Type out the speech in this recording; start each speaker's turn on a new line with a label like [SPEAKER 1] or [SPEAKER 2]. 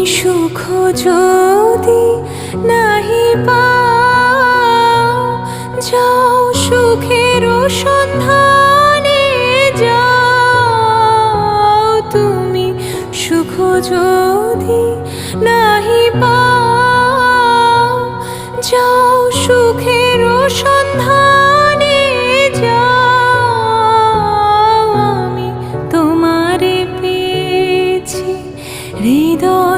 [SPEAKER 1] সুখ যদি নাহি পাও, যাও সুখের সন্ধানে যাও। তুমি সুখ যদি নাহি পাও, যাও সুখের সন্ধানে যাও। আমি তোমারে পেয়েছি হৃদয়